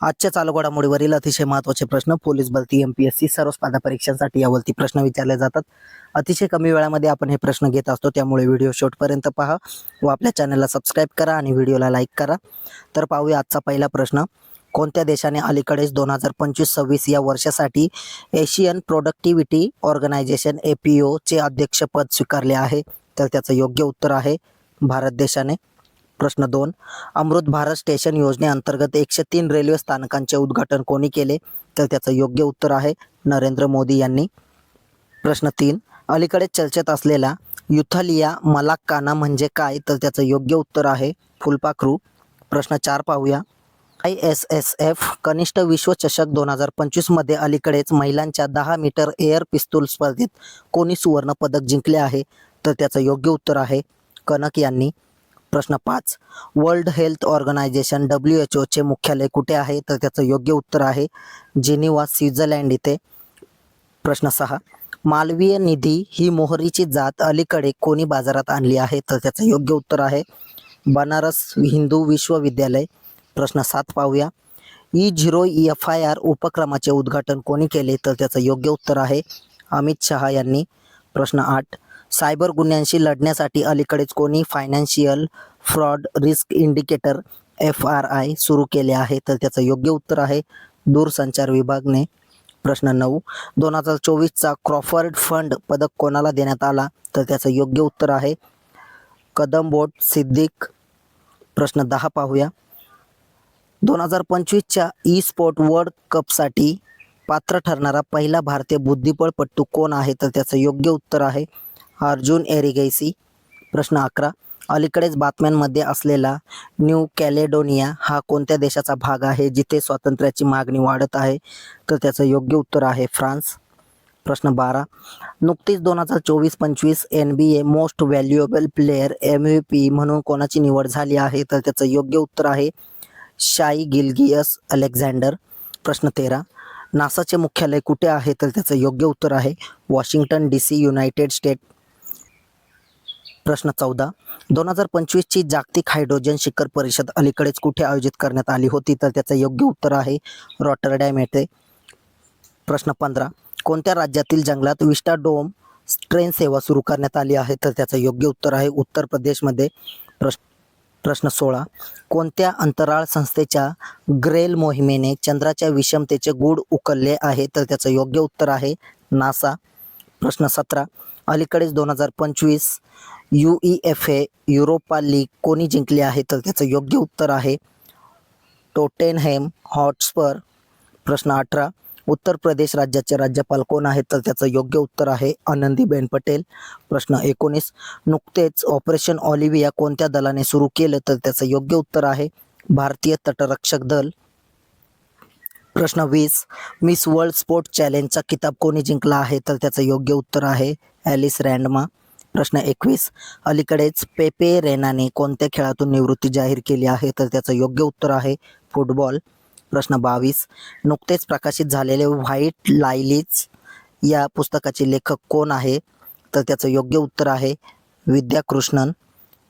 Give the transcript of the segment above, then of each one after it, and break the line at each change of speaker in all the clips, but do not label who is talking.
आजच्या चालू घडामोडीवरील अतिशय महत्त्वाचे प्रश्न पोलीस भरती एमपीएससी सर्व स्पर्धा परीक्षांसाठी यावरती प्रश्न विचारले जातात। अतिशय कमी वेळामध्ये आपण हे प्रश्न घेत असतो, त्यामुळे व्हिडिओ शेवटपर्यंत पहा व आपल्या चॅनलला सबस्क्राईब करा आणि व्हिडिओला लाईक करा। तर पाहूया आजचा पहिला प्रश्न। कोणत्या देशाने अलीकडेच 2025-26 या वर्षासाठी एशियन प्रोडक्टिव्हिटी ऑर्गनायझेशन APO चे अध्यक्षपद स्वीकारले आहे? तर त्याचं योग्य उत्तर आहे भारत देशाने। प्रश्न 2, अमृत भारत स्टेशन योजनेअंतर्गत 103 रेल्वे स्थानकांचे उद्घाटन कोणी केले? तर त्याचं योग्य उत्तर आहे नरेंद्र मोदी यांनी। प्रश्न 3, अलीकडे चर्चेत असलेला युथालिया मलाक्काना म्हणजे काय? तर त्याचं योग्य उत्तर आहे फुलपाखरू। प्रश्न 4 पाहूया। ISSF कनिष्ठ विश्वचषक 2025 मध्ये अलीकडेच महिलांच्या 10 मीटर एअर पिस्तूल स्पर्धेत कोणी सुवर्ण पदक जिंकले आहे? तर त्याचं योग्य उत्तर आहे कनक यांनी। प्रश्न 5, वर्ल्ड हेल्थ ऑर्गनायझेशन WHO चे मुख्यालय कुठे आहे? तर त्याचं योग्य उत्तर आहे जिनिव्हा, स्वित्झर्लंड इथे। प्रश्न 6, मालवीय निधी ही मोहरीची जात अलीकडे कोणी बाजारात आणली आहे? तर त्याचं योग्य उत्तर आहे बनारस हिंदू विश्वविद्यालय। प्रश्न 7 पाहूया। E0FIR उपक्रमाचे उद्घाटन कोणी केले? तर त्याचं योग्य उत्तर आहे अमित शहा यांनी। प्रश्न 8, सायबर गुन्ह्यांशी लढण्यासाठी अलीकडेच कोणी financial fraud risk indicator FRI सुरू केले आहे? तर त्याचं योग्य उत्तर आहे दूरसंचार विभागने। प्रश्न 9, 2024चा क्रॉफर्ड फंड पदक कोणाला देण्यात आला? तर त्याचं योग्य उत्तर आहे कदमबोट सिद्दीक। प्रश्न 10 पाहूया। 2025च्या ई-स्पोर्ट वर्ल्ड कपसाठी पात्र ठरणारा पहिला भारतीय बुद्धिबळपटू कोण आहे? तर त्याचं योग्य उत्तर आहे अर्जुन एरिगैसी। प्रश्न 11, अलीकडेच बातम्यांमध्ये असलेला न्यू कॅलेडोनिया हा कोणत्या देशाचा भाग आहे जिथे स्वातंत्र्याची मागणी वाढत आहे? तर त्याचं योग्य उत्तर आहे फ्रान्स। प्रश्न 12, नुकतीच 2024-25 NBA most valuable player MVP म्हणून कोणाची निवड झाली आहे? तर त्याचं योग्य उत्तर आहे शाई गिल्गियस अलेक्झांडर। प्रश्न 13, नासाचे मुख्यालय कुठे आहे? तर त्याचं योग्य उत्तर आहे वॉशिंग्टन DC, युनायटेड स्टेट। प्रश्न 14, 2025ची जागतिक हायड्रोजन शिखर परिषद अलीकडेच कुठे आयोजित करण्यात आली होती? तर त्याचं योग्य उत्तर आहे रॉटरडॅम येथे। प्रश्न 15, कोणत्या राज्यातील जंगलात विस्टाडोम ट्रेन सेवा सुरू करण्यात आली आहे? तर त्याचं योग्य उत्तर आहे उत्तर प्रदेशमध्ये। प्रश्न 16, कोणत्या अंतराळ संस्थेच्या ग्रेल मोहिमेने चंद्राच्या विषमतेचे गूढ उकलले आहे? तर त्याचं योग्य उत्तर आहे नासा। प्रश्न 17, अलीकडेच 2025 UEFA युरोपा लीग कोणी जिंकली आहे? तर त्याचं योग्य उत्तर आहे टोटेनहेम हॉटस्पर। प्रश्न 18, उत्तर प्रदेश राज्याचे राज्यपाल कोण आहेत? तर त्याचं योग्य उत्तर आहे आनंदीबेन पटेल। प्रश्न 19, नुकतेच ऑपरेशन ऑलिव्हिया कोणत्या दलाने सुरू केलं? तर त्याचं योग्य उत्तर आहे भारतीय तटरक्षक दल। प्रश्न 20, मिस वर्ल्ड स्पोर्ट चॅलेंजचा किताब कोणी जिंकला आहे? तर त्याचं योग्य उत्तर आहे ॲलिस रँडमा। प्रश्न 21, अलीकडेच पेपे रेनाने कोणत्या खेळातून निवृत्ती जाहीर केली आहे? तर त्याचं योग्य उत्तर आहे फुटबॉल। प्रश्न 22, नुकतेच प्रकाशित झालेले व्हाईट लायलीज या पुस्तकाचे लेखक कोण आहे? तर त्याचं योग्य उत्तर आहे विद्या कृष्णन।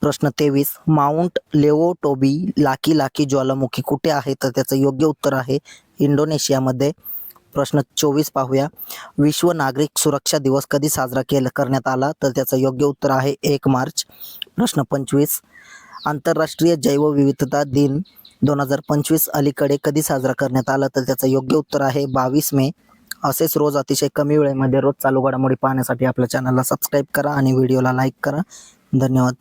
प्रश्न 23, माउंट लेओटोबी लाकी ज्वालामुखी कुठे आहे? तर त्याचं योग्य उत्तर आहे इंडोनेशियामध्ये। प्रश्न 24 पाहूया। विश्व नागरिक सुरक्षा दिवस कधी साजरा करण्यात आला? तर त्याचं योग्य उत्तर आहे 1 मार्च। प्रश्न 25, आंतरराष्ट्रीय जैवविविधता दिन 2025 अलीकडे कधी साजरा करण्यात आला? तर त्याचं योग्य उत्तर आहे 22 मे। असेच रोज अतिशय कमी वेळेमध्ये रोज चालू घडामोडी पाहण्यासाठी आपल्या चॅनलला सबस्क्राईब करा आणि व्हिडिओला लाईक करा। धन्यवाद।